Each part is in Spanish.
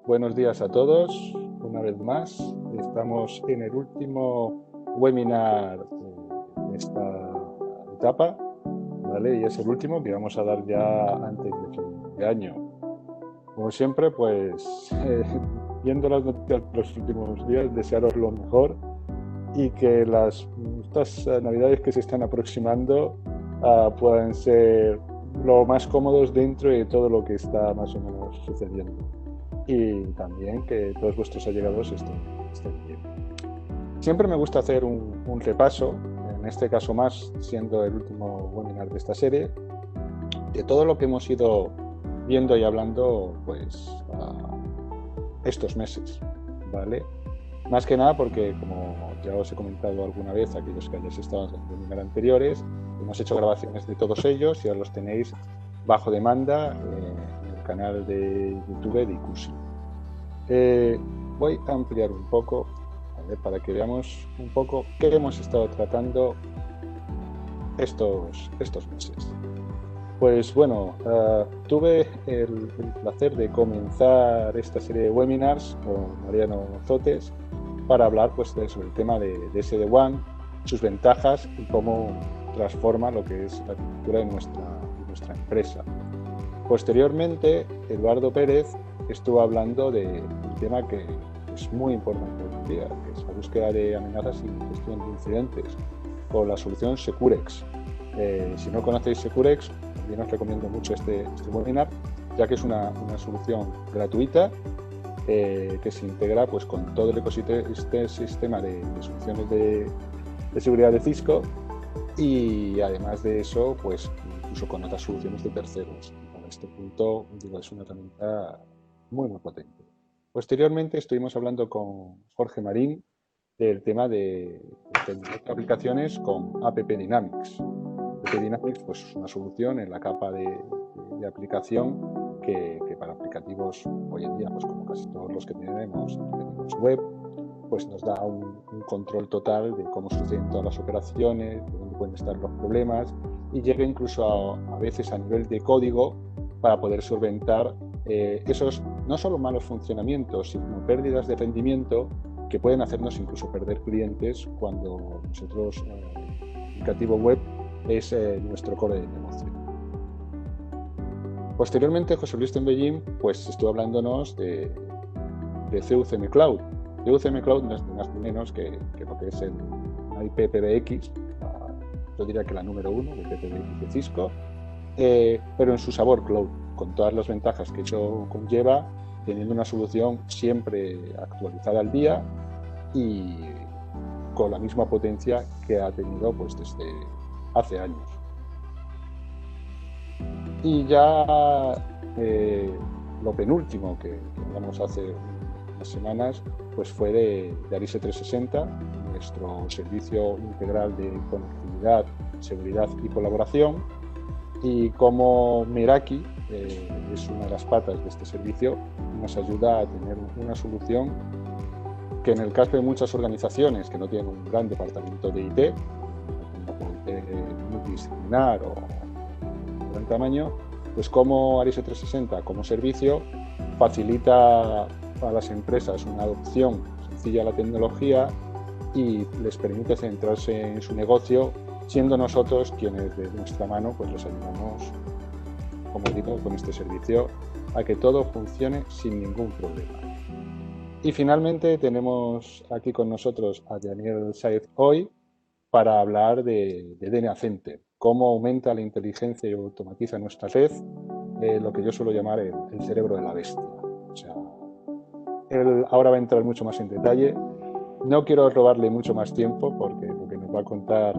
buenos días a todos. Una vez más, estamos en el último webinar de esta etapa, ¿vale? Y es el último que vamos a dar ya antes de fin de año. Como siempre, pues, viendo las noticias de los últimos días, desearos lo mejor y que estas navidades que se están aproximando puedan ser lo más cómodos dentro de todo lo que está más o menos sucediendo. Y también que todos vuestros allegados estén bien. Siempre me gusta hacer un repaso, en este caso más, siendo el último webinar de esta serie, de todo lo que hemos ido viendo y hablando pues estos meses, ¿vale? Más que nada porque, como ya os he comentado alguna vez, aquellos que hayáis estado en los webinars anteriores, hemos hecho grabaciones de todos ellos y ahora los tenéis bajo demanda en el canal de YouTube de ICUSI. Voy a ampliar un poco, para que veamos un poco qué hemos estado tratando estos meses. Pues bueno, tuve el placer de comenzar esta serie de webinars con Mariano Zotes para hablar pues, sobre el tema de SD-WAN, sus ventajas y cómo transforma lo que es la arquitectura de nuestra empresa. Posteriormente, Eduardo Pérez estuvo hablando de un tema que es muy importante hoy en día, que es la búsqueda de amenazas y gestión de incidentes, con la solución Securex. Si no conocéis Securex, también os recomiendo mucho este webinar, ya que es una solución gratuita que se integra pues, con todo el ecosistema de soluciones de seguridad de Cisco y además de eso, pues incluso con otras soluciones de terceros. Para este punto, digo, es una herramienta muy potente. Posteriormente estuvimos hablando con Jorge Marín del tema de aplicaciones con App Dynamics. App Dynamics pues, es una solución en la capa de aplicación que para aplicativos hoy en día, pues como casi todos los que tenemos web, pues nos da un control total de cómo suceden todas las operaciones, de dónde pueden estar los problemas y llega incluso a veces a nivel de código para poder solventar esos no solo malos funcionamientos, sino pérdidas de rendimiento que pueden hacernos incluso perder clientes cuando nosotros, el aplicativo web, es nuestro core de negocio. Posteriormente, José Luis Tembellín pues, estuvo hablándonos de CUCM Cloud. CUCM Cloud no es más ni menos que lo que es el IPPBX, yo diría que la número 1 de PBX de Cisco, pero en su sabor cloud, con todas las ventajas que eso conlleva, teniendo una solución siempre actualizada al día y con la misma potencia que ha tenido pues, desde hace años. Y ya lo penúltimo que hablamos hace unas semanas pues fue de Arise 360, nuestro servicio integral de conectividad, seguridad y colaboración, y cómo Meraki es una de las patas de este servicio, nos ayuda a tener una solución que en el caso de muchas organizaciones que no tienen un gran departamento de IT, multidisciplinar o de gran tamaño, pues como Arise 360 como servicio facilita a las empresas una adopción sencilla a la tecnología y les permite centrarse en su negocio, siendo nosotros quienes de nuestra mano pues les ayudamos, como digo, con este servicio a que todo funcione sin ningún problema. Y finalmente tenemos aquí con nosotros a Daniel Saez hoy para hablar de DNA Center, cómo aumenta la inteligencia y automatiza nuestra red, lo que yo suelo llamar el cerebro de la bestia. O sea, él ahora va a entrar mucho más en detalle. No quiero robarle mucho más tiempo porque lo que nos va a contar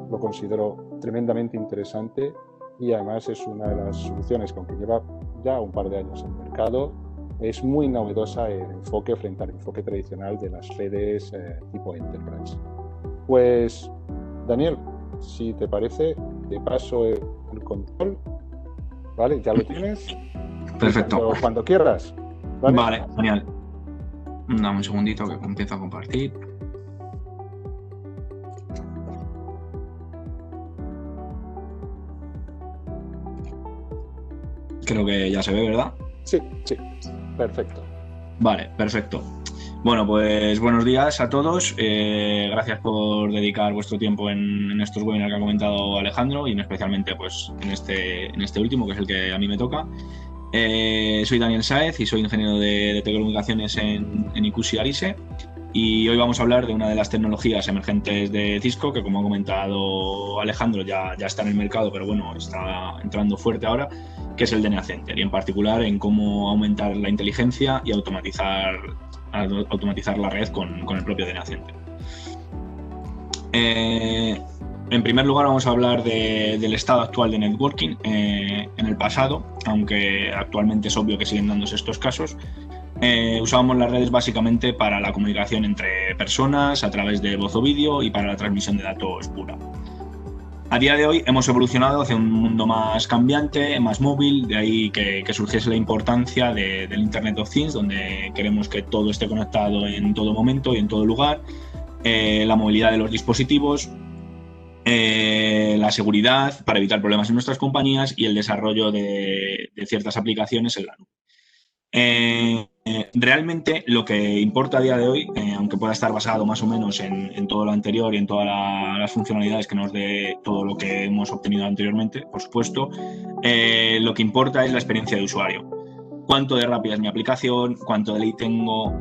lo considero tremendamente interesante y además es una de las soluciones que, aunque lleva ya un par de años en el mercado, es muy novedosa el enfoque frente al enfoque tradicional de las redes tipo Enterprise. Pues, Daniel, si te parece, te paso el control, ¿vale? ¿Ya lo tienes? Perfecto. Cuando quieras. Vale, genial. Dame un segundito que empiezo a compartir. Creo que ya se ve, ¿verdad? Sí, perfecto. Vale, perfecto. Bueno, pues buenos días a todos. Gracias por dedicar vuestro tiempo en estos webinars que ha comentado Alejandro y especialmente pues, en este último, que es el que a mí me toca. Soy Daniel Sáez y soy ingeniero de telecomunicaciones en IQSI Arise. Y hoy vamos a hablar de una de las tecnologías emergentes de Cisco, que como ha comentado Alejandro ya está en el mercado, pero bueno, está entrando fuerte ahora, que es el DNA Center, y en particular en cómo aumentar la inteligencia y automatizar la red con el propio DNA Center. En primer lugar vamos a hablar del estado actual de networking en el pasado, aunque actualmente es obvio que siguen dándose estos casos. Usábamos las redes básicamente para la comunicación entre personas a través de voz o vídeo y para la transmisión de datos pura. A día de hoy hemos evolucionado hacia un mundo más cambiante, más móvil, de ahí que surgiese la importancia del Internet of Things, donde queremos que todo esté conectado en todo momento y en todo lugar, la movilidad de los dispositivos, la seguridad para evitar problemas en nuestras compañías y el desarrollo de ciertas aplicaciones en la nube. Realmente lo que importa a día de hoy, aunque pueda estar basado más o menos en todo lo anterior y en todas las funcionalidades que nos dé todo lo que hemos obtenido anteriormente, por supuesto, lo que importa es la experiencia de usuario. Cuánto de rápida es mi aplicación, cuánto de ley tengo,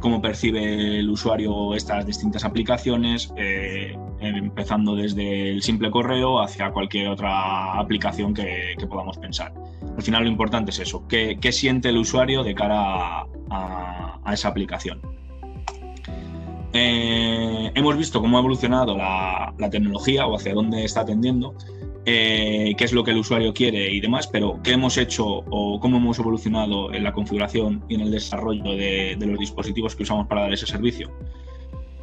cómo percibe el usuario estas distintas aplicaciones, empezando desde el simple correo hacia cualquier otra aplicación que podamos pensar. Al final lo importante es eso, qué siente el usuario de cara a esa aplicación. Hemos visto cómo ha evolucionado la tecnología o hacia dónde está tendiendo, qué es lo que el usuario quiere y demás, pero qué hemos hecho o cómo hemos evolucionado en la configuración y en el desarrollo de los dispositivos que usamos para dar ese servicio.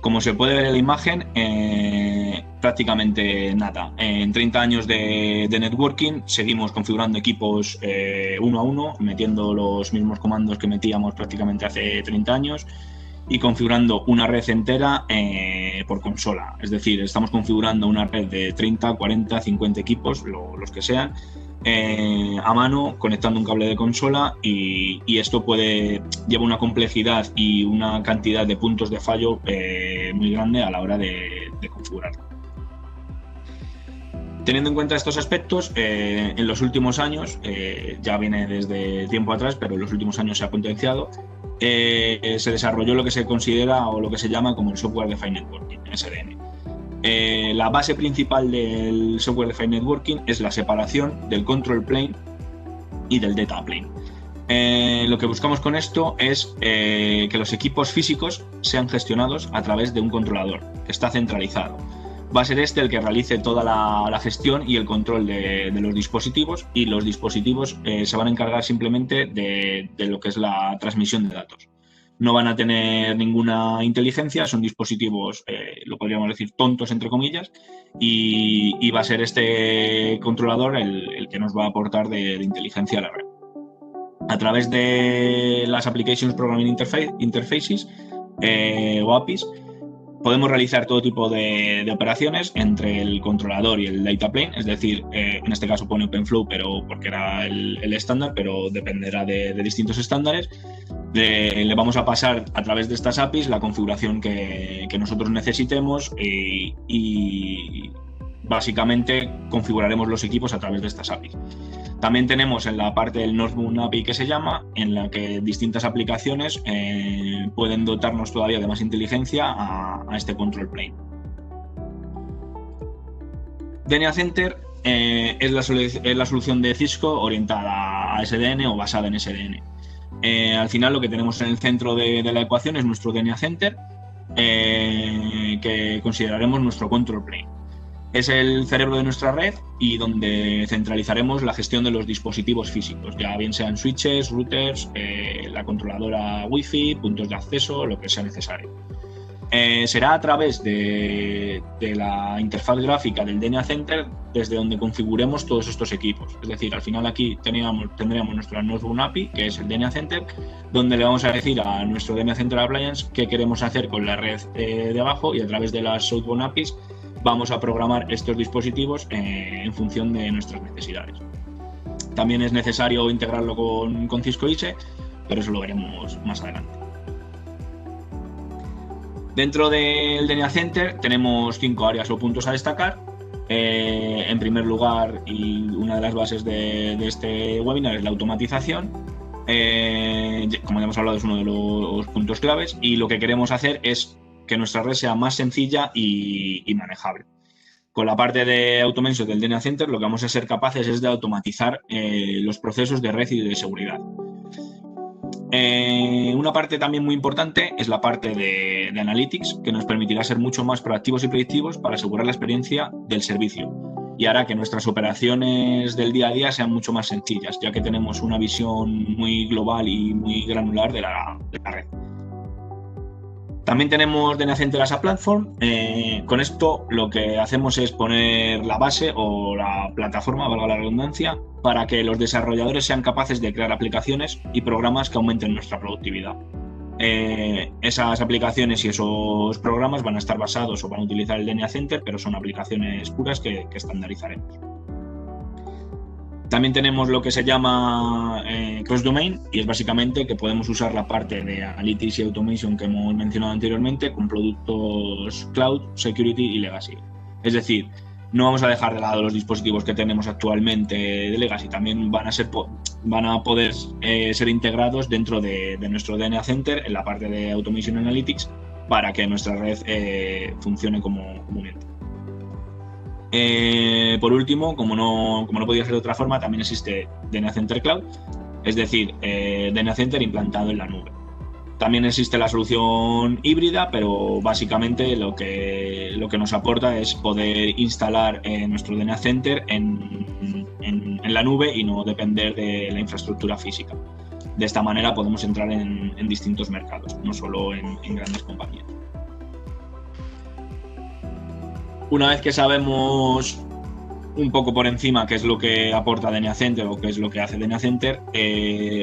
Como se puede ver en la imagen, prácticamente nada. En 30 años de networking seguimos configurando equipos uno a uno, metiendo los mismos comandos que metíamos prácticamente hace 30 años y configurando una red entera por consola. Es decir, estamos configurando una red de 30, 40, 50 equipos, los que sean, a mano, conectando un cable de consola y esto lleva una complejidad y una cantidad de puntos de fallo muy grande a la hora de configurarlo. Teniendo en cuenta estos aspectos, en los últimos años, ya viene desde tiempo atrás, pero en los últimos años se ha potenciado, se desarrolló lo que se considera o lo que se llama como el Software Defined Networking, SDN. La base principal del Software Defined Networking es la separación del Control Plane y del Data Plane. Lo que buscamos con esto es que los equipos físicos sean gestionados a través de un controlador que está centralizado. Va a ser este el que realice toda la gestión y el control de los dispositivos, y los dispositivos se van a encargar simplemente de lo que es la transmisión de datos. No van a tener ninguna inteligencia, son dispositivos, lo podríamos decir, tontos, entre comillas, y va a ser este controlador el que nos va a aportar de inteligencia a la red. A través de las Applications Programming Interfaces o APIs, podemos realizar todo tipo de operaciones entre el controlador y el data plane, es decir, en este caso pone OpenFlow, pero porque era el estándar, pero dependerá de distintos estándares. Le vamos a pasar a través de estas APIs la configuración que nosotros necesitemos y básicamente configuraremos los equipos a través de estas APIs. También tenemos en la parte del Northbound API, que se llama, en la que distintas aplicaciones pueden dotarnos todavía de más inteligencia a este control plane. DNA Center es la solución de Cisco orientada a SDN o basada en SDN. Al final lo que tenemos en el centro de la ecuación es nuestro DNA Center, que consideraremos nuestro control plane. Es el cerebro de nuestra red y donde centralizaremos la gestión de los dispositivos físicos, ya bien sean switches, routers, la controladora Wi-Fi, puntos de acceso, lo que sea necesario. Será a través de la interfaz gráfica del DNA Center desde donde configuremos todos estos equipos. Es decir, al final aquí tendríamos nuestra Northbound API, que es el DNA Center, donde le vamos a decir a nuestro DNA Center Appliance qué queremos hacer con la red de abajo, y a través de las Southbound APIs vamos a programar estos dispositivos en función de nuestras necesidades. También es necesario integrarlo con Cisco ISE, pero eso lo veremos más adelante. Dentro del DNA Center tenemos 5 áreas o puntos a destacar. En primer lugar, y una de las bases de este webinar es la automatización. Como ya hemos hablado, es uno de los puntos claves, y lo que queremos hacer es que nuestra red sea más sencilla y manejable. Con la parte de Automation del DNA Center, lo que vamos a ser capaces es de automatizar los procesos de red y de seguridad. Una parte también muy importante es la parte de Analytics, que nos permitirá ser mucho más proactivos y predictivos para asegurar la experiencia del servicio, y hará que nuestras operaciones del día a día sean mucho más sencillas, ya que tenemos una visión muy global y muy granular de la red. También tenemos DNA Center as a Platform. Con esto lo que hacemos es poner la base o la plataforma, valga la redundancia, para que los desarrolladores sean capaces de crear aplicaciones y programas que aumenten nuestra productividad. Esas aplicaciones y esos programas van a estar basados o van a utilizar el DNA Center, pero son aplicaciones puras que estandarizaremos. También tenemos lo que se llama cross-domain, y es básicamente que podemos usar la parte de Analytics y Automation que hemos mencionado anteriormente con productos Cloud, Security y Legacy. Es decir, no vamos a dejar de lado los dispositivos que tenemos actualmente de Legacy, también van a poder ser integrados dentro de nuestro DNA Center en la parte de Automation Analytics para que nuestra red funcione como un ente. Por último, como no podía ser de otra forma, también existe DNA Center Cloud, es decir, DNA Center implantado en la nube. También existe la solución híbrida, pero básicamente lo que nos aporta es poder instalar nuestro DNA Center en la nube y no depender de la infraestructura física. De esta manera podemos entrar en distintos mercados, no solo en grandes compañías. Una vez que sabemos un poco por encima qué es lo que aporta DNA Center o qué es lo que hace DNA Center,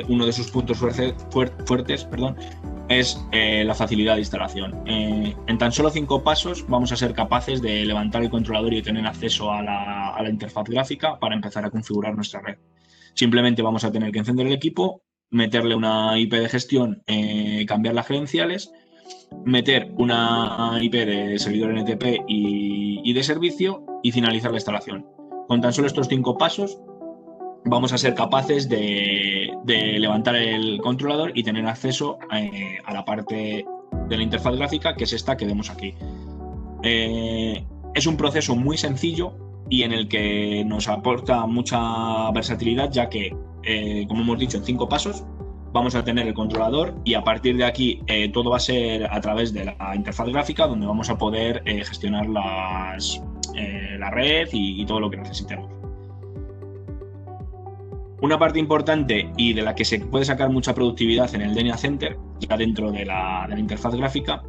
uno de sus puntos fuertes es la facilidad de instalación. En tan solo 5 pasos vamos a ser capaces de levantar el controlador y tener acceso a la interfaz gráfica para empezar a configurar nuestra red. Simplemente vamos a tener que encender el equipo, meterle una IP de gestión, cambiar las credenciales, meter una IP de servidor NTP y de servicio y finalizar la instalación. Con tan solo estos 5 pasos vamos a ser capaces de levantar el controlador y tener acceso a la parte de la interfaz gráfica, que es esta que vemos aquí. Es un proceso muy sencillo y en el que nos aporta mucha versatilidad, ya que, como hemos dicho, en 5 pasos vamos a tener el controlador y a partir de aquí todo va a ser a través de la interfaz gráfica, donde vamos a poder gestionar la red y todo lo que necesitemos. Una parte importante y de la que se puede sacar mucha productividad en el DNA Center, ya dentro de la interfaz gráfica,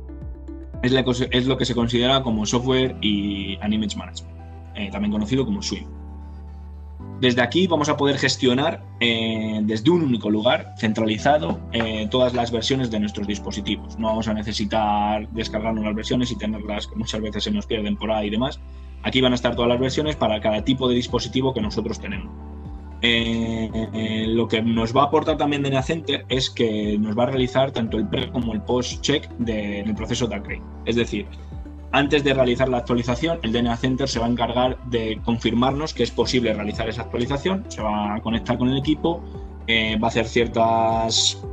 es lo que se considera como Software and Image Management, también conocido como SWIM. Desde aquí vamos a poder gestionar desde un único lugar, centralizado, todas las versiones de nuestros dispositivos. No vamos a necesitar descargarnos las versiones y tenerlas, que muchas veces se nos pierden por ahí y demás. Aquí van a estar todas las versiones para cada tipo de dispositivo que nosotros tenemos. Lo que nos va a aportar también DNA Center es que nos va a realizar tanto el pre como el post-check del proceso de upgrade. Es decir, antes de realizar la actualización, el DNA Center se va a encargar de confirmarnos que es posible realizar esa actualización, se va a conectar con el equipo, va a hacer ciertos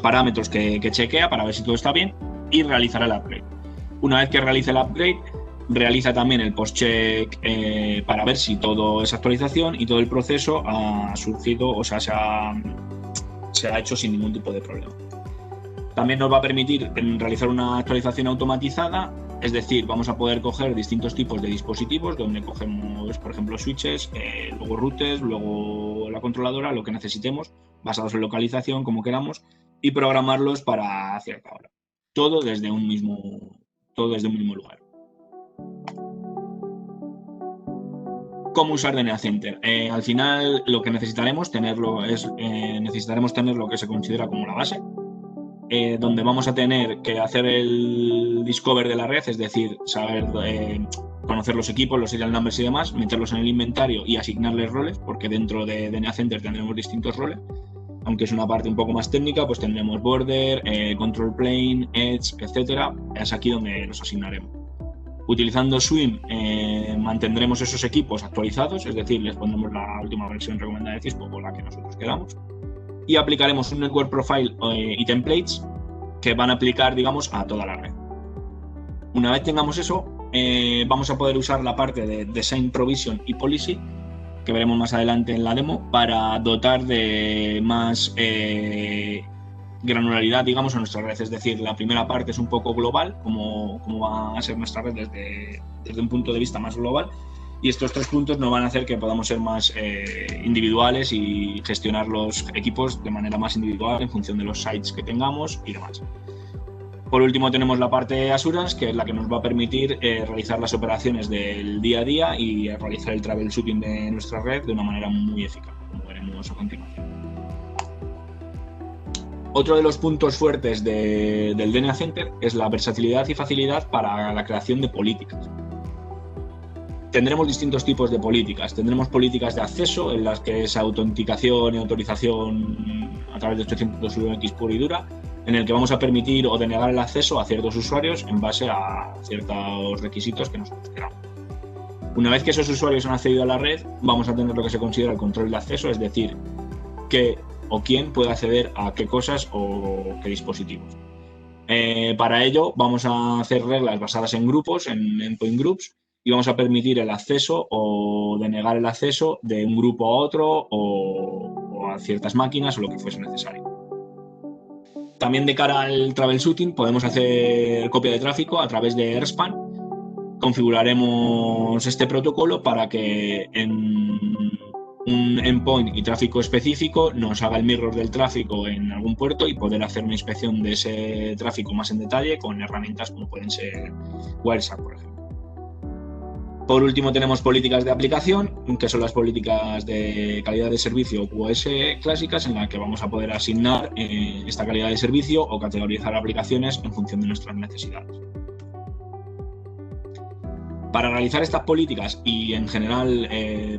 parámetros que chequea para ver si todo está bien y realizará el upgrade. Una vez que realice el upgrade, realiza también el post-check para ver si toda esa actualización y todo el proceso ha surgido, o sea, se ha hecho sin ningún tipo de problema. También nos va a permitir realizar una actualización automatizada, es decir, vamos a poder coger distintos tipos de dispositivos donde cogemos, por ejemplo, switches, luego routers, luego la controladora, lo que necesitemos, basados en localización, como queramos, y programarlos para cierta hora. Todo desde un mismo lugar. ¿Cómo usar DNA Center? Al final lo que necesitaremos tener lo que se considera como la base, donde vamos a tener que hacer el discover de la red, es decir, saber conocer los equipos, los serial numbers y demás, meterlos en el inventario y asignarles roles, porque dentro de DNA Center tendremos distintos roles. aunque es una parte un poco más técnica, pues tendremos border, control plane, edge, etcétera. Es aquí donde los asignaremos. Utilizando Swim mantendremos esos equipos actualizados, es decir, les pondremos la última versión recomendada de Cisco o la que nosotros queramos, y aplicaremos un network profile y templates que van a aplicar, digamos, a toda la red. Una vez tengamos eso, vamos a poder usar la parte de Design Provision y Policy, que veremos más adelante en la demo, para dotar de más granularidad, digamos, a nuestra red. Es decir, la primera parte es un poco global, como va a ser nuestra red desde un punto de vista más global, y estos 3 puntos nos van a hacer que podamos ser más individuales y gestionar los equipos de manera más individual en función de los sites que tengamos y demás. Por último tenemos la parte Assurance, que es la que nos va a permitir realizar las operaciones del día a día y realizar el troubleshooting de nuestra red de una manera muy eficaz, como veremos a continuación. Otro de los puntos fuertes del DNA Center es la versatilidad y facilidad para la creación de políticas. Tendremos distintos tipos de políticas. Tendremos políticas de acceso, en las que es autenticación y autorización a través de 801X pura y dura, en el que vamos a permitir o denegar el acceso a ciertos usuarios en base a ciertos requisitos que nosotros queramos. Una vez que esos usuarios han accedido a la red, vamos a tener lo que se considera el control de acceso, es decir, qué o quién puede acceder a qué cosas o qué dispositivos. Para ello vamos a hacer reglas basadas en grupos, en endpoint groups, y vamos a permitir el acceso o denegar el acceso de un grupo a otro o a ciertas máquinas o lo que fuese necesario. También de cara al troubleshooting podemos hacer copia de tráfico a través de AirSpan. Configuraremos este protocolo para que en un endpoint y tráfico específico nos haga el mirror del tráfico en algún puerto y poder hacer una inspección de ese tráfico más en detalle con herramientas como pueden ser Wireshark, por ejemplo. Por último tenemos políticas de aplicación, que son las políticas de calidad de servicio QoS clásicas, en las que vamos a poder asignar esta calidad de servicio o categorizar aplicaciones en función de nuestras necesidades. Para realizar estas políticas y en general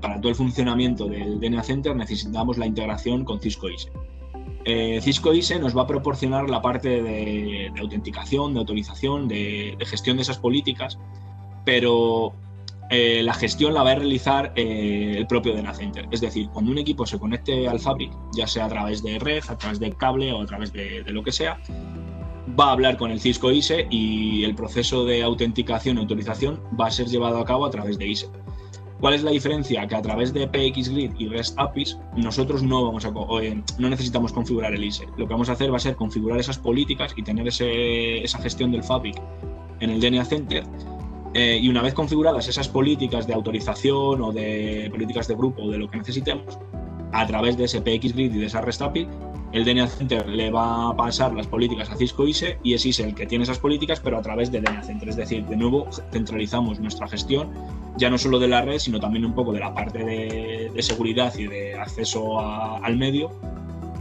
para todo el funcionamiento del DNA Center necesitamos la integración con Cisco ISE. Cisco ISE nos va a proporcionar la parte de autenticación, de autorización, de gestión de esas políticas, pero la gestión la va a realizar el propio DNA Center. Es decir, cuando un equipo se conecte al Fabric, ya sea a través de red, a través de cable o a través de lo que sea, va a hablar con el Cisco ISE y el proceso de autenticación y autorización va a ser llevado a cabo a través de ISE. ¿Cuál es la diferencia? Que a través de PXGrid y REST APIs nosotros no necesitamos configurar el ISE. Lo que vamos a hacer va a ser configurar esas políticas y tener esa gestión del Fabric en el DNA Center. Y una vez configuradas esas políticas de autorización o de políticas de grupo o de lo que necesitemos, a través de ese PXGrid y de esa REST API, el DNA Center le va a pasar las políticas a Cisco ISE y es ISE el que tiene esas políticas, pero a través de DNA Center. Es decir, de nuevo centralizamos nuestra gestión, ya no solo de la red, sino también un poco de la parte de seguridad y de acceso al medio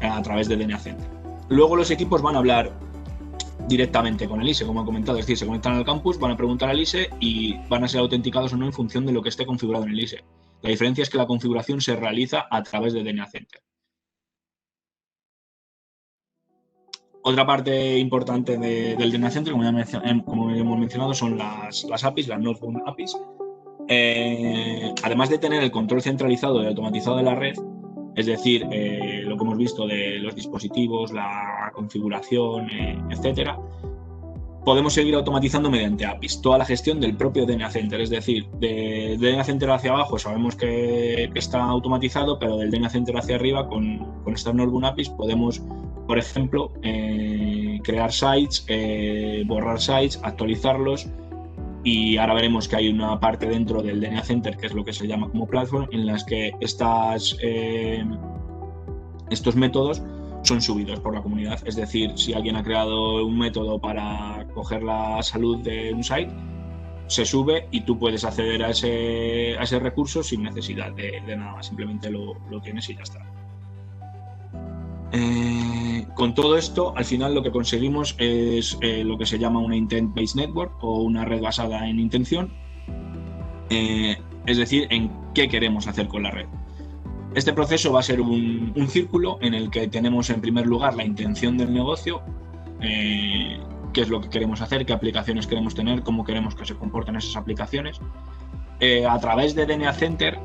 a través de DNA Center. Luego los equipos van a hablar directamente con el ISE, como he comentado, es decir, se conectan al campus, van a preguntar al ISE y van a ser autenticados o no en función de lo que esté configurado en el ISE. La diferencia es que la configuración se realiza a través de DNA Center. Otra parte importante del DNA Center, como hemos mencionado, son las APIs, las Northbound APIs. Además de tener el control centralizado y automatizado de la red, es decir, lo que hemos visto de los dispositivos, la configuración, etcétera, podemos seguir automatizando mediante APIs toda la gestión del propio DNA Center. Es decir, de DNA Center hacia abajo sabemos que está automatizado, pero del DNA Center hacia arriba, con estas Northbound APIs, podemos, por ejemplo, crear sites, borrar sites, actualizarlos. Y ahora veremos que hay una parte dentro del DNA Center, que es lo que se llama como platform, en las que estos métodos son subidos por la comunidad. Es decir, si alguien ha creado un método para coger la salud de un site, se sube y tú puedes acceder a ese recurso sin necesidad de nada más. Simplemente lo tienes y ya está. Con todo esto, al final lo que conseguimos es lo que se llama una Intent-Based Network o una red basada en intención, es decir, en qué queremos hacer con la red. Este proceso va a ser un círculo en el que tenemos en primer lugar la intención del negocio, qué es lo que queremos hacer, qué aplicaciones queremos tener, cómo queremos que se comporten esas aplicaciones. A través de DNA Center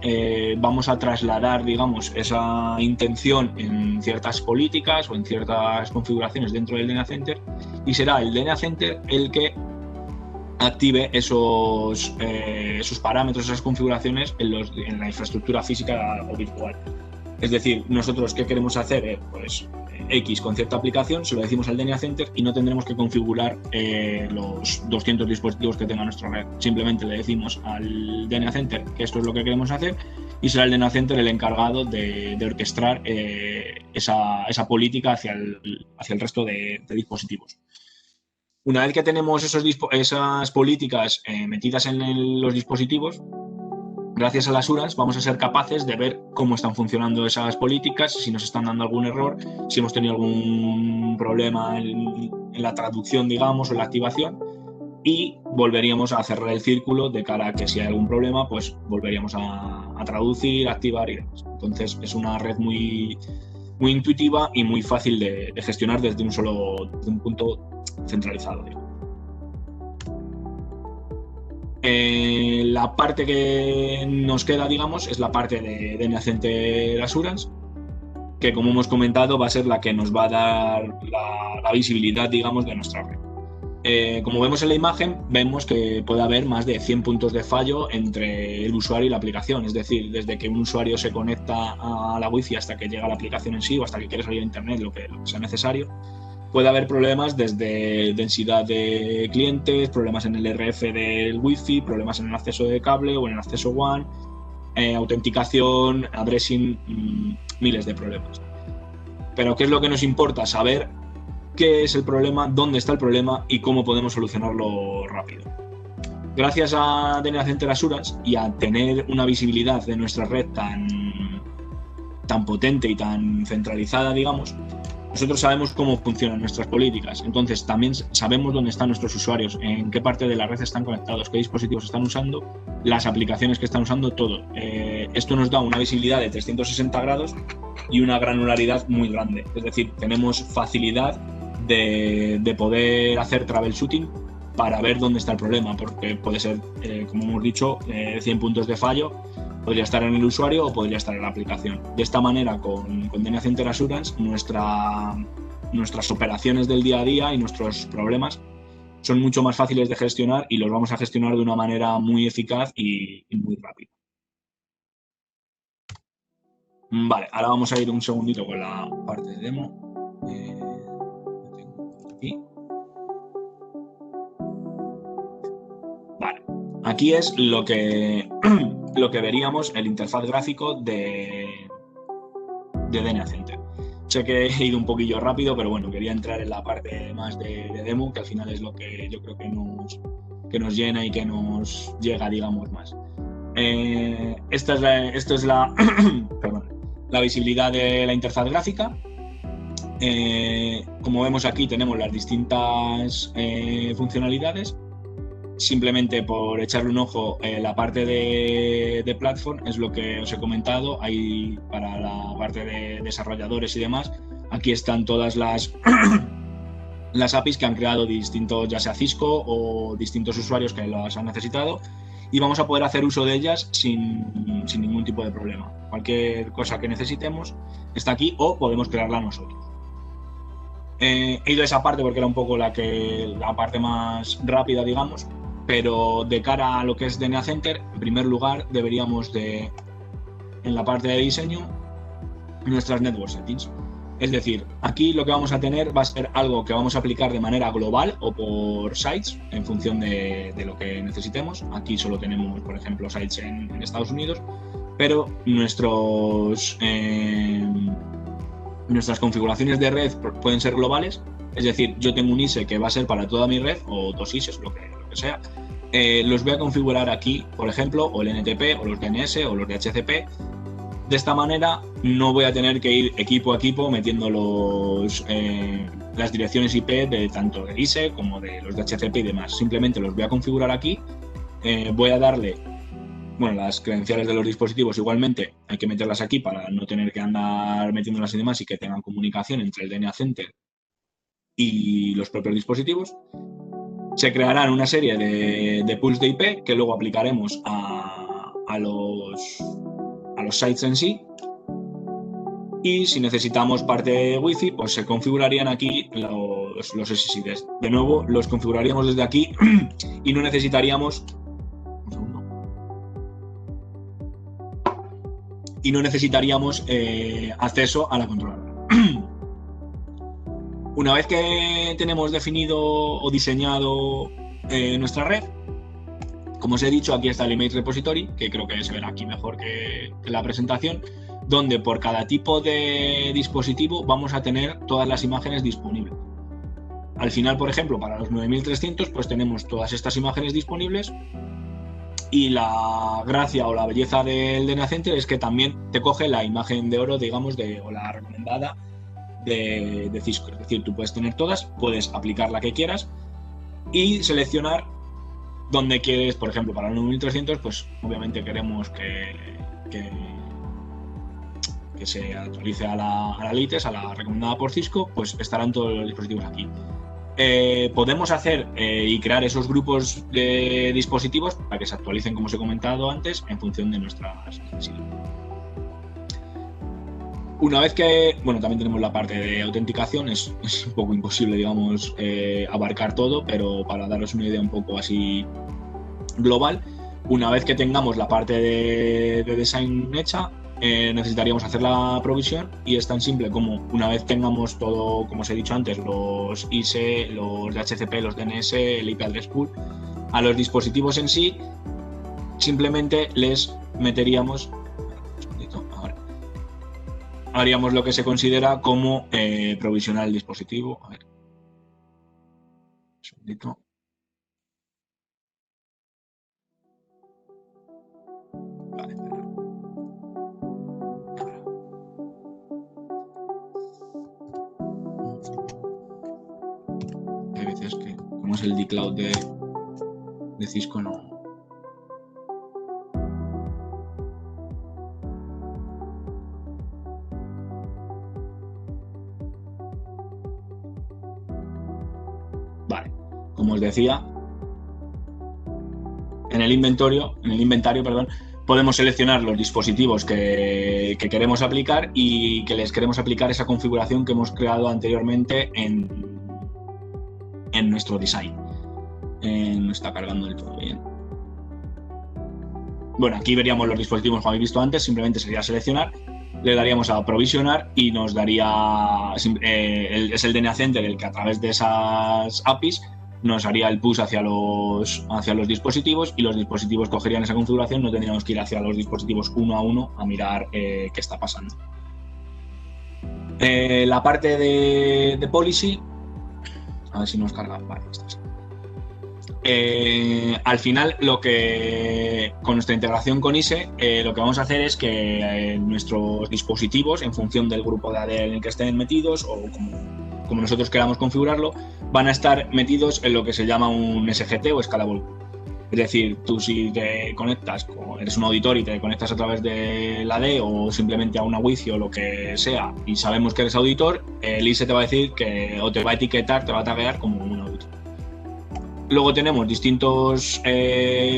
vamos a trasladar, digamos, esa intención en ciertas políticas o en ciertas configuraciones dentro del DNA Center, y será el DNA Center el que active esos parámetros, esas configuraciones en la infraestructura física o virtual. Es decir, nosotros ¿qué queremos hacer? Pues X con cierta aplicación, se lo decimos al DNA Center y no tendremos que configurar los 200 dispositivos que tenga nuestra red. Simplemente le decimos al DNA Center que esto es lo que queremos hacer y será el DNA Center el encargado de orquestar esa política hacia el resto de dispositivos. Una vez que tenemos esas políticas metidas en los dispositivos, gracias a las URAs vamos a ser capaces de ver cómo están funcionando esas políticas, si nos están dando algún error, si hemos tenido algún problema en la traducción, digamos, o en la activación, y volveríamos a cerrar el círculo de cara a que si hay algún problema, pues volveríamos a traducir, activar y demás. Entonces es una red muy intuitiva y muy fácil de gestionar desde un punto centralizado, digamos. La parte que nos queda, digamos, es la parte de DNA Center Assurance, que como hemos comentado va a ser la que nos va a dar la visibilidad, digamos, de nuestra red. Como vemos en la imagen, vemos que puede haber más de 100 puntos de fallo entre el usuario y la aplicación, es decir, desde que un usuario se conecta a la Wi-Fi hasta que llega a la aplicación en sí o hasta que quiere salir a Internet, lo que sea necesario. Puede haber problemas desde densidad de clientes, problemas en el RF del Wi-Fi, problemas en el acceso de cable o en el acceso WAN, autenticación, addressing, miles de problemas. Pero ¿qué es lo que nos importa? Saber qué es el problema, dónde está el problema y cómo podemos solucionarlo rápido. Gracias a DNA Center Assurance y a tener una visibilidad de nuestra red tan potente y tan centralizada, digamos, nosotros sabemos cómo funcionan nuestras políticas, entonces también sabemos dónde están nuestros usuarios, en qué parte de la red están conectados, qué dispositivos están usando, las aplicaciones que están usando, todo. Esto nos da una visibilidad de 360 grados y una granularidad muy grande, es decir, tenemos facilidad de poder hacer troubleshooting para ver dónde está el problema, porque puede ser, como hemos dicho, 100 puntos de fallo. Podría estar en el usuario o podría estar en la aplicación. De esta manera, con DNA Center Assurance, nuestras operaciones del día a día y nuestros problemas son mucho más fáciles de gestionar y los vamos a gestionar de una manera muy eficaz y muy rápida. Vale, ahora vamos a ir un segundito con la parte de demo. Aquí. Vale, aquí es lo que veríamos el interfaz gráfico de DNA Center. Sé que he ido un poquillo rápido, pero bueno, quería entrar en la parte más de demo, que al final es lo que yo creo que nos llena y que nos llega, digamos, más. Esto es la visibilidad de la interfaz gráfica. Como vemos aquí tenemos las distintas funcionalidades. Simplemente por echarle un ojo, la parte de platform es lo que os he comentado. Ahí para la parte de desarrolladores y demás, aquí están todas las APIs que han creado distintos, ya sea Cisco o distintos usuarios que las han necesitado, y vamos a poder hacer uso de ellas sin ningún tipo de problema. Cualquier cosa que necesitemos está aquí o podemos crearla nosotros. He ido a esa parte porque era un poco la parte más rápida, digamos, pero de cara a lo que es DNA Center, en primer lugar deberíamos en la parte de diseño, nuestras network settings. Es decir, aquí lo que vamos a tener va a ser algo que vamos a aplicar de manera global o por sites en función de lo que necesitemos. Aquí solo tenemos, por ejemplo, sites en Estados Unidos, pero nuestras configuraciones de red pueden ser globales. Es decir, yo tengo un ISE que va a ser para toda mi red, o dos ISEs, lo que sea. Los voy a configurar aquí, por ejemplo, o el NTP, o los DNS, o los DHCP. De esta manera no voy a tener que ir equipo a equipo metiendo las direcciones IP de tanto del ISE como de los DHCP y demás. Simplemente los voy a configurar aquí. Voy a darle bueno, las credenciales de los dispositivos igualmente hay que meterlas aquí para no tener que andar metiéndolas y demás y que tengan comunicación entre el DNA Center y los propios dispositivos. Se crearán una serie de pools de IP que luego aplicaremos a los sites en sí. Y si necesitamos parte de Wi-Fi, pues se configurarían aquí los SSIDs. De nuevo, los configuraríamos desde aquí y no necesitaríamos... Un segundo. Y no necesitaríamos acceso a la controladora. Una vez que tenemos definido o diseñado nuestra red, como os he dicho, aquí está el Image Repository, que creo que se verá aquí mejor que la presentación, donde por cada tipo de dispositivo vamos a tener todas las imágenes disponibles. Al final, por ejemplo, para los 9300, pues tenemos todas estas imágenes disponibles y la gracia o la belleza del DNA Center es que también te coge la imagen de oro, digamos, o la recomendada de Cisco. Es decir, tú puedes tener todas, puedes aplicar la que quieras y seleccionar dónde quieres. Por ejemplo, para el 9300, pues obviamente queremos que se actualice a la latest, a la recomendada por Cisco, pues estarán todos los dispositivos aquí. Podemos hacer y crear esos grupos de dispositivos para que se actualicen, como os he comentado antes, en función de nuestras necesidades. Una vez que, bueno, también tenemos la parte de autenticación, es un poco imposible, digamos, abarcar todo, pero para daros una idea un poco así global, una vez que tengamos la parte de design hecha, necesitaríamos hacer la provisión y es tan simple como una vez tengamos todo, como os he dicho antes, los ISE, los DHCP, los DNS, el IP address pool, a los dispositivos en sí, simplemente les meteríamos, haríamos lo que se considera como provisionar el dispositivo. A ver, un segundito. Vale, hay veces que, como es el dCloud de Cisco, no. Vale, como os decía, en el inventario, perdón, podemos seleccionar los dispositivos que queremos aplicar y que les queremos aplicar esa configuración que hemos creado anteriormente en nuestro design. No está cargando del todo bien. Bueno, aquí veríamos los dispositivos como habéis visto antes, simplemente sería seleccionar, le daríamos a provisionar y nos daría, es el DNA Center el que a través de esas APIs nos haría el push hacia los dispositivos y los dispositivos cogerían esa configuración, no tendríamos que ir hacia los dispositivos uno a uno a mirar qué está pasando. La parte de policy, a ver si nos carga, vale, está. Al final, con nuestra integración con ISE, lo que vamos a hacer es que nuestros dispositivos, en función del grupo de AD en el que estén metidos o como nosotros queramos configurarlo, van a estar metidos en lo que se llama un SGT o Scalable Group. Es decir, tú si te conectas, eres un auditor y te conectas a través de la AD o simplemente a una Wi-Fi o lo que sea y sabemos que eres auditor, el ISE te va a decir o te va a etiquetar, te va a taguear como un auditor. Luego tenemos distintos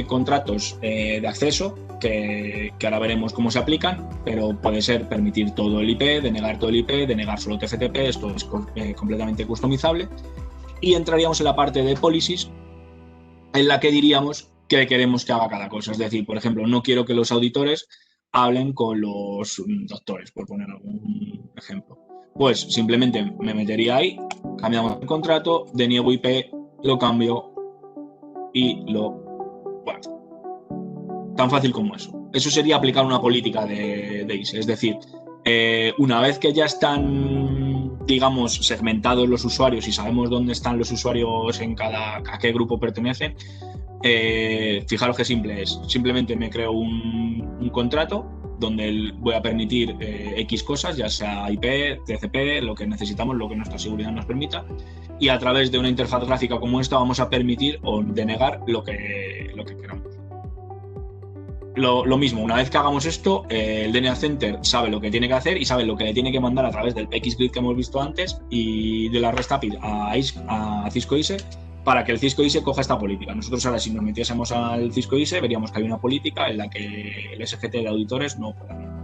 contratos de acceso que ahora veremos cómo se aplican, pero puede ser permitir todo el IP, denegar todo el IP, denegar solo TFTP, esto es completamente customizable. Y entraríamos en la parte de policies, en la que diríamos qué queremos que haga cada cosa. Es decir, por ejemplo, no quiero que los auditores hablen con los doctores, por poner algún ejemplo. Pues simplemente me metería ahí, cambiamos el contrato, deniego IP, lo cambio y lo guardo. Tan fácil como eso. Eso sería aplicar una política de ISE. Es decir, una vez que ya están, digamos, segmentados los usuarios y sabemos dónde están los usuarios a qué grupo pertenecen, fijaros qué simple es. Simplemente me creo un contrato donde voy a permitir X cosas, ya sea IP, TCP, lo que necesitamos, lo que nuestra seguridad nos permita, y a través de una interfaz gráfica como esta vamos a permitir o denegar lo que queramos. lo mismo, una vez que hagamos esto, el DNA Center sabe lo que tiene que hacer y sabe lo que le tiene que mandar a través del PXGrid que hemos visto antes y de la REST API a Cisco ISE para que el Cisco ISE coja esta política. Nosotros ahora, si nos metiésemos al Cisco ISE, veríamos que hay una política en la que el SGT de auditores no puede haber.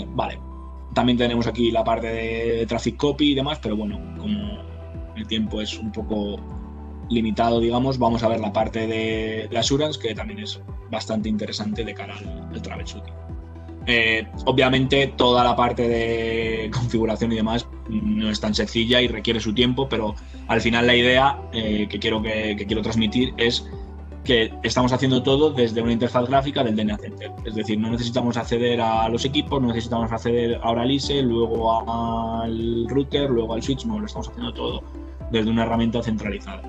Vale. También tenemos aquí la parte de traffic copy y demás, pero bueno, como el tiempo es un poco limitado, digamos, vamos a ver la parte de assurance, que también es bastante interesante de cara al troubleshooting. Obviamente toda la parte de configuración y demás no es tan sencilla y requiere su tiempo, pero al final la idea que quiero transmitir es que estamos haciendo todo desde una interfaz gráfica del DNA Center. Es decir, no necesitamos acceder a los equipos, no necesitamos acceder ahora al ISE, luego al router, luego al switch, no, lo estamos haciendo todo desde una herramienta centralizada.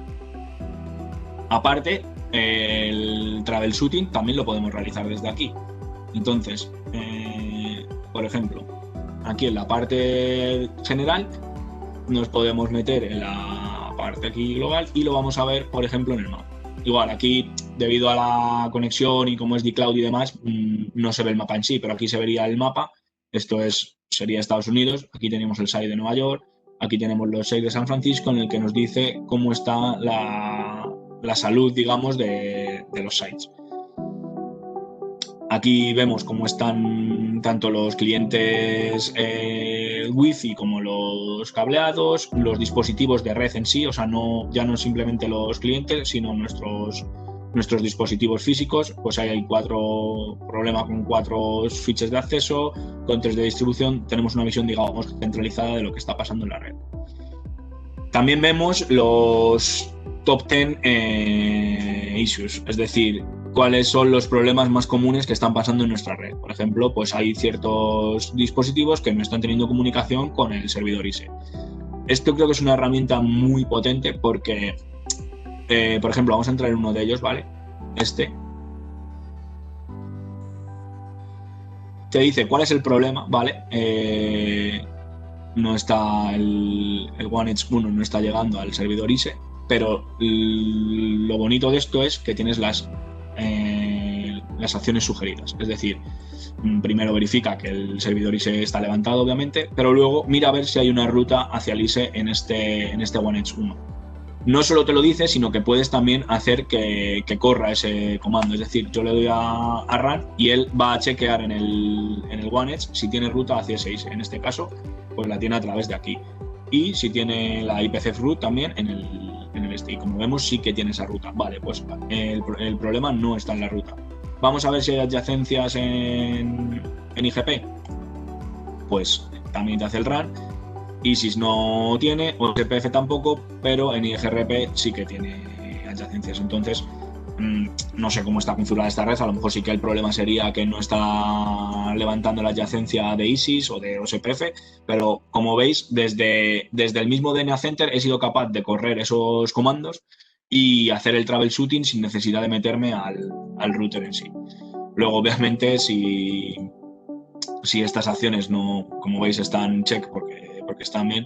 Aparte, el troubleshooting también lo podemos realizar desde aquí. Entonces, por ejemplo, aquí en la parte general nos podemos meter en la parte aquí global y lo vamos a ver, por ejemplo, en el mapa. Igual, aquí, debido a la conexión y como es dCloud y demás, no se ve el mapa en sí, pero aquí se vería el mapa. Esto sería Estados Unidos. Aquí tenemos el site de Nueva York. Aquí tenemos los sites de San Francisco, en el que nos dice cómo está la salud, digamos, de los sites. Aquí vemos cómo están tanto los clientes Wi-Fi como los cableados, los dispositivos de red en sí, o sea, ya no simplemente los clientes, sino nuestros dispositivos físicos. Pues ahí hay problemas con 4 switches de acceso, con 3 de distribución. Tenemos una visión, digamos, centralizada de lo que está pasando en la red. También vemos los top 10 issues, es decir, cuáles son los problemas más comunes que están pasando en nuestra red. Por ejemplo, pues hay ciertos dispositivos que no están teniendo comunicación con el servidor ISE. Esto creo que es una herramienta muy potente porque, por ejemplo, vamos a entrar en uno de ellos, ¿vale? Te dice cuál es el problema, ¿vale? No está el OneEdge 1 no está llegando al servidor ISE, pero lo bonito de esto es que tienes las acciones sugeridas. Es decir, primero verifica que el servidor ISE está levantado, obviamente, pero luego mira a ver si hay una ruta hacia el ISE en este OneEdge 1. No solo te lo dice, sino que puedes también hacer que corra ese comando. Es decir, yo le doy a run y él va a chequear en el OneEdge si tiene ruta hacia ese ISE. En este caso, pues la tiene a través de aquí. Y si tiene la IPC route también en el y como vemos sí que tiene esa ruta. Vale, pues el problema no está en la ruta. Vamos a ver si hay adyacencias en IGP. Pues también te hace el run. ISIS no tiene, o SPF tampoco, pero en IGRP sí que tiene adyacencias. Entonces, no sé cómo está configurada esta red. A lo mejor sí que el problema sería que no está levantando la adyacencia de ISIS o de OSPF, pero como veis, desde el mismo DNA Center he sido capaz de correr esos comandos y hacer el troubleshooting sin necesidad de meterme al router en sí. Luego, obviamente, si estas acciones no, como veis, están check porque están bien,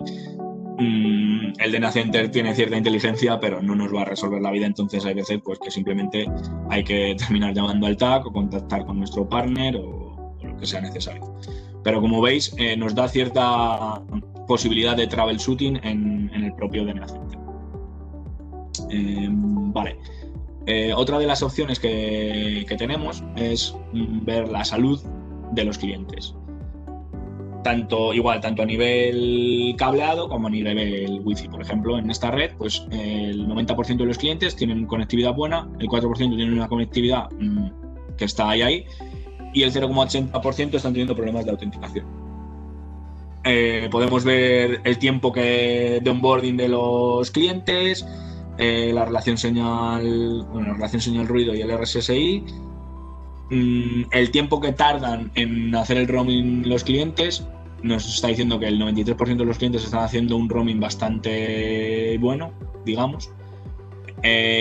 el DNA Center tiene cierta inteligencia, pero no nos va a resolver la vida. Entonces hay veces pues, que simplemente hay que terminar llamando al TAC o contactar con nuestro partner o lo que sea necesario. Pero como veis, nos da cierta posibilidad de troubleshooting en el propio DNA Center. Vale. Otra de las opciones que tenemos es ver la salud de los clientes. Tanto a nivel cableado como a nivel Wi-Fi. Por ejemplo, en esta red, pues el 90% de los clientes tienen conectividad buena, el 4% tienen una conectividad que está ahí, y el 0,80% están teniendo problemas de autenticación. Podemos ver el tiempo de onboarding de los clientes, la relación señal-ruido y el RSSI, el tiempo que tardan en hacer el roaming los clientes. Nos está diciendo que el 93% de los clientes están haciendo un roaming bastante bueno, digamos.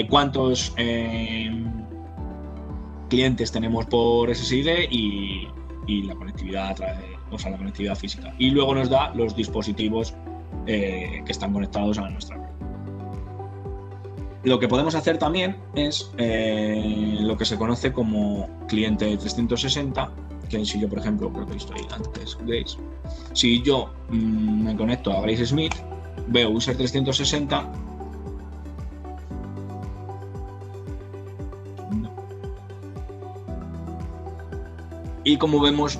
¿Cuántos clientes tenemos por SSID y la conectividad, la conectividad física? Y luego nos da los dispositivos que están conectados a nuestra red. Lo que podemos hacer también es lo que se conoce como cliente 360, que si yo, por ejemplo, creo que estoy antes, Grace, si yo me conecto a Grace Smith, veo User 360, y como vemos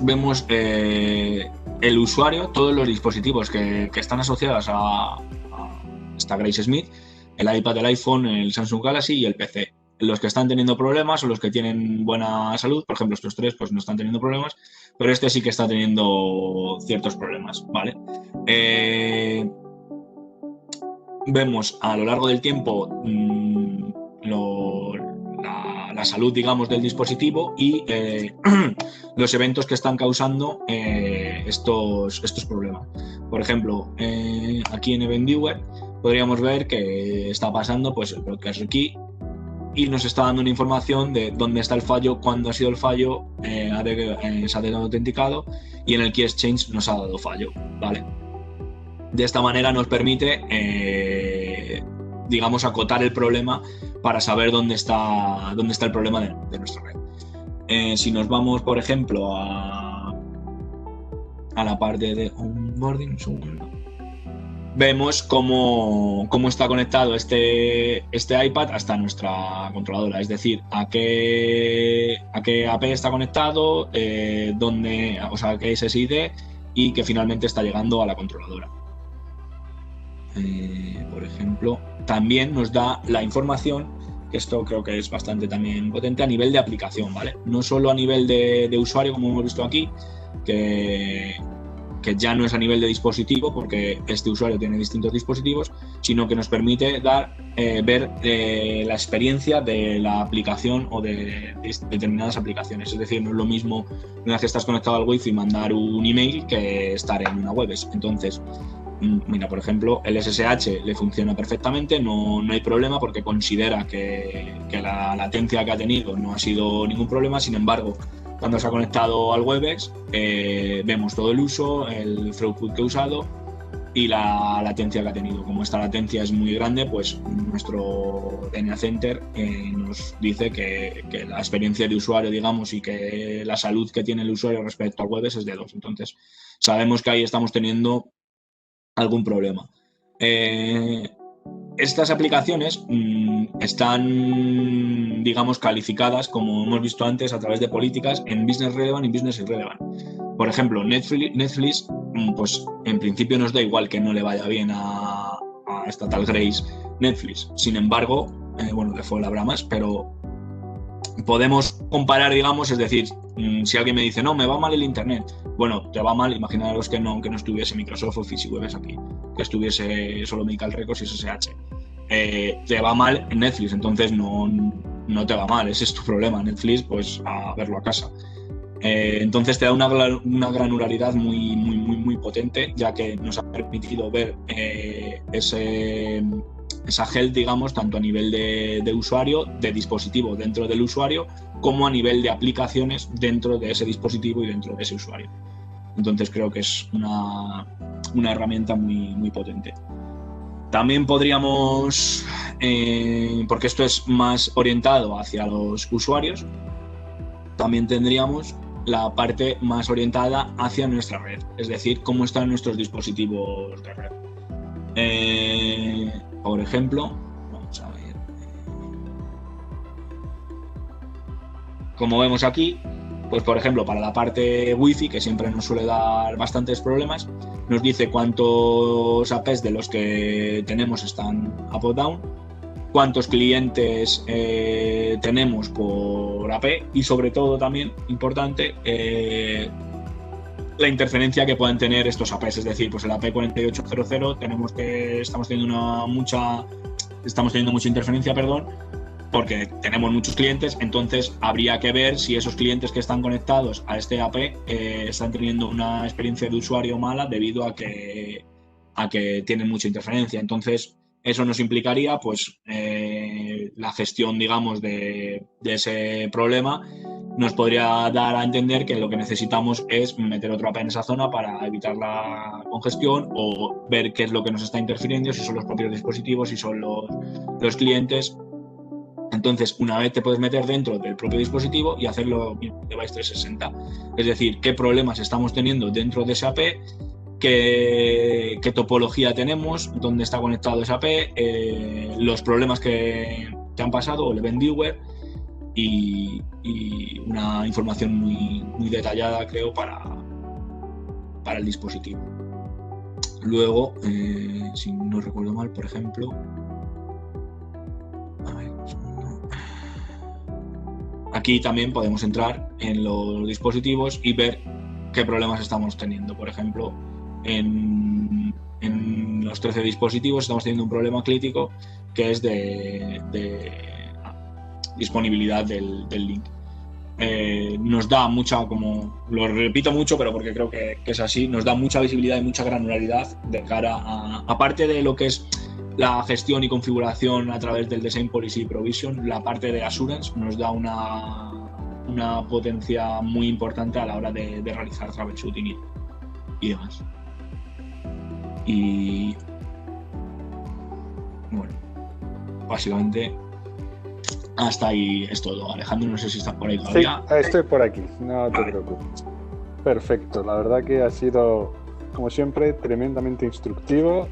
el usuario, todos los dispositivos que están asociados a esta Grace Smith, el iPad, el iPhone, el Samsung Galaxy y el PC. Los que están teniendo problemas o los que tienen buena salud, por ejemplo, estos tres pues no están teniendo problemas, pero este sí que está teniendo ciertos problemas, ¿vale? Vemos a lo largo del tiempo la salud, digamos, del dispositivo y los eventos que están causando estos problemas. Por ejemplo, aquí en Event Viewer podríamos ver que está pasando pues el broadcaster key y nos está dando una información de dónde está el fallo, cuándo ha sido el fallo, se ha autenticado y en el Key Exchange nos ha dado fallo, ¿vale? De esta manera nos permite, digamos, acotar el problema para saber dónde está el problema de nuestra red. Si nos vamos, por ejemplo, a la parte de onboarding, un segundo, vemos cómo está conectado este iPad hasta nuestra controladora, es decir, a qué AP está conectado, qué SSID y que finalmente está llegando a la controladora. Por ejemplo, también nos da la información, que esto creo que es bastante también potente, a nivel de aplicación, ¿vale? No solo a nivel de usuario, como hemos visto aquí, que ya no es a nivel de dispositivo, porque este usuario tiene distintos dispositivos, sino que nos permite ver la experiencia de la aplicación o de determinadas aplicaciones. Es decir, no es lo mismo una vez que estás conectado al Wi-Fi mandar un email que estar en una web. Entonces, mira, por ejemplo, el SSH le funciona perfectamente, no hay problema porque considera que la latencia que ha tenido no ha sido ningún problema. Sin embargo, cuando se ha conectado al WebEx, vemos todo el uso, el throughput que ha usado y la latencia que ha tenido. Como esta latencia es muy grande, pues nuestro DNA Center nos dice que la experiencia de usuario, digamos, y que la salud que tiene el usuario respecto al WebEx es de 2. Entonces, sabemos que ahí estamos teniendo algún problema. Estas aplicaciones están, digamos, calificadas, como hemos visto antes, a través de políticas en Business Relevant y Business Irrelevant. Por ejemplo, Netflix, pues en principio nos da igual que no le vaya bien a esta tal Grace Netflix. Sin embargo, de fuera habrá más, pero podemos comparar, digamos, es decir, si alguien me dice, no, me va mal el internet, bueno, te va mal, imaginaros que no estuviese Microsoft Office y Webes aquí, que estuviese solo Medical Records y SSH. Te va mal en Netflix, entonces no te va mal, ese es tu problema. Netflix, pues a verlo a casa. Entonces te da una granularidad muy, muy, muy, muy potente, ya que nos ha permitido ver esa health, digamos, tanto a nivel de usuario, de dispositivo dentro del usuario, como a nivel de aplicaciones dentro de ese dispositivo y dentro de ese usuario. Entonces creo que es una herramienta muy, muy potente. También podríamos, porque esto es más orientado hacia los usuarios, también tendríamos la parte más orientada hacia nuestra red, es decir, cómo están nuestros dispositivos de red. Por ejemplo, vamos a ver, como vemos aquí, pues por ejemplo, para la parte Wi-Fi, que siempre nos suele dar bastantes problemas, nos dice cuántos APs de los que tenemos están up o down, cuántos clientes tenemos por AP y sobre todo también, importante, la interferencia que pueden tener estos APs, es decir, pues el AP 4800 estamos teniendo mucha interferencia, porque tenemos muchos clientes, entonces habría que ver si esos clientes que están conectados a este AP están teniendo una experiencia de usuario mala debido a que tienen mucha interferencia. Entonces, eso nos implicaría pues la gestión, digamos, de ese problema nos podría dar a entender que lo que necesitamos es meter otro API en esa zona para evitar la congestión, o ver qué es lo que nos está interfiriendo, si son los propios dispositivos, si son los clientes. Entonces, una vez te puedes meter dentro del propio dispositivo y hacerlo Device 360. Es decir, qué problemas estamos teniendo dentro de esa API, qué topología tenemos, dónde está conectado esa API, los problemas que han pasado, o el event viewer, y una información muy detallada, creo, para el dispositivo. Luego, si no recuerdo mal, por ejemplo, a ver, un segundo. Aquí también podemos entrar en los dispositivos y ver qué problemas estamos teniendo. Por ejemplo, en los 13 dispositivos estamos teniendo un problema crítico que es de disponibilidad del link. Nos da mucha, como lo repito mucho, pero porque creo que es así, nos da mucha visibilidad y mucha granularidad de cara a, aparte de lo que es la gestión y configuración a través del Design Policy y Provision, la parte de Assurance nos da una potencia muy importante a la hora de realizar troubleshooting y demás. Y bueno, básicamente hasta ahí es todo. Alejandro, no sé si estás por ahí todavía. Sí, estoy por aquí, no te preocupes. Perfecto, la verdad que ha sido, como siempre, tremendamente instructivo.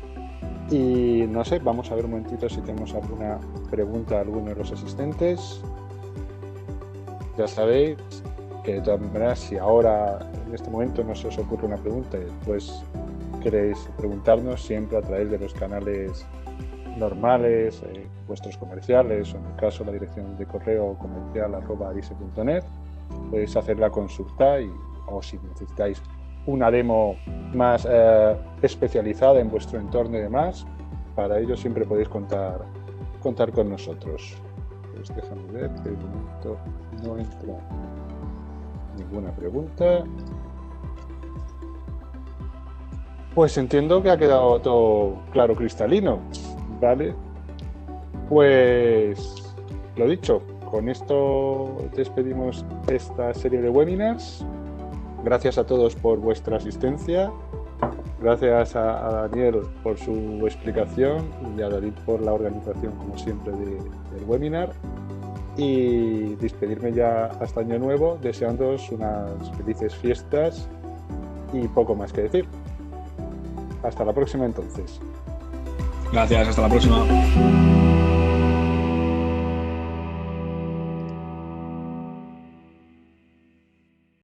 Y no sé, vamos a ver un momentito si tenemos alguna pregunta a alguno de los asistentes. Ya sabéis que de todas maneras, si ahora en este momento no se os ocurre una pregunta y después queréis preguntarnos, siempre a través de los canales normales, vuestros comerciales, o en el caso la dirección de correo comercial@arise.net, podéis hacer la consulta, o si necesitáis una demo más especializada en vuestro entorno y demás, para ello siempre podéis contar con nosotros. Pues déjame ver, que de momento no entra ninguna pregunta. Pues entiendo que ha quedado todo claro, cristalino, ¿vale? Pues lo dicho, con esto despedimos esta serie de webinars. Gracias a todos por vuestra asistencia, gracias a Daniel por su explicación y a David por la organización, como siempre, del webinar. Y despedirme ya hasta Año Nuevo, deseándoos unas felices fiestas y poco más que decir. Hasta la próxima entonces. Gracias, hasta la próxima.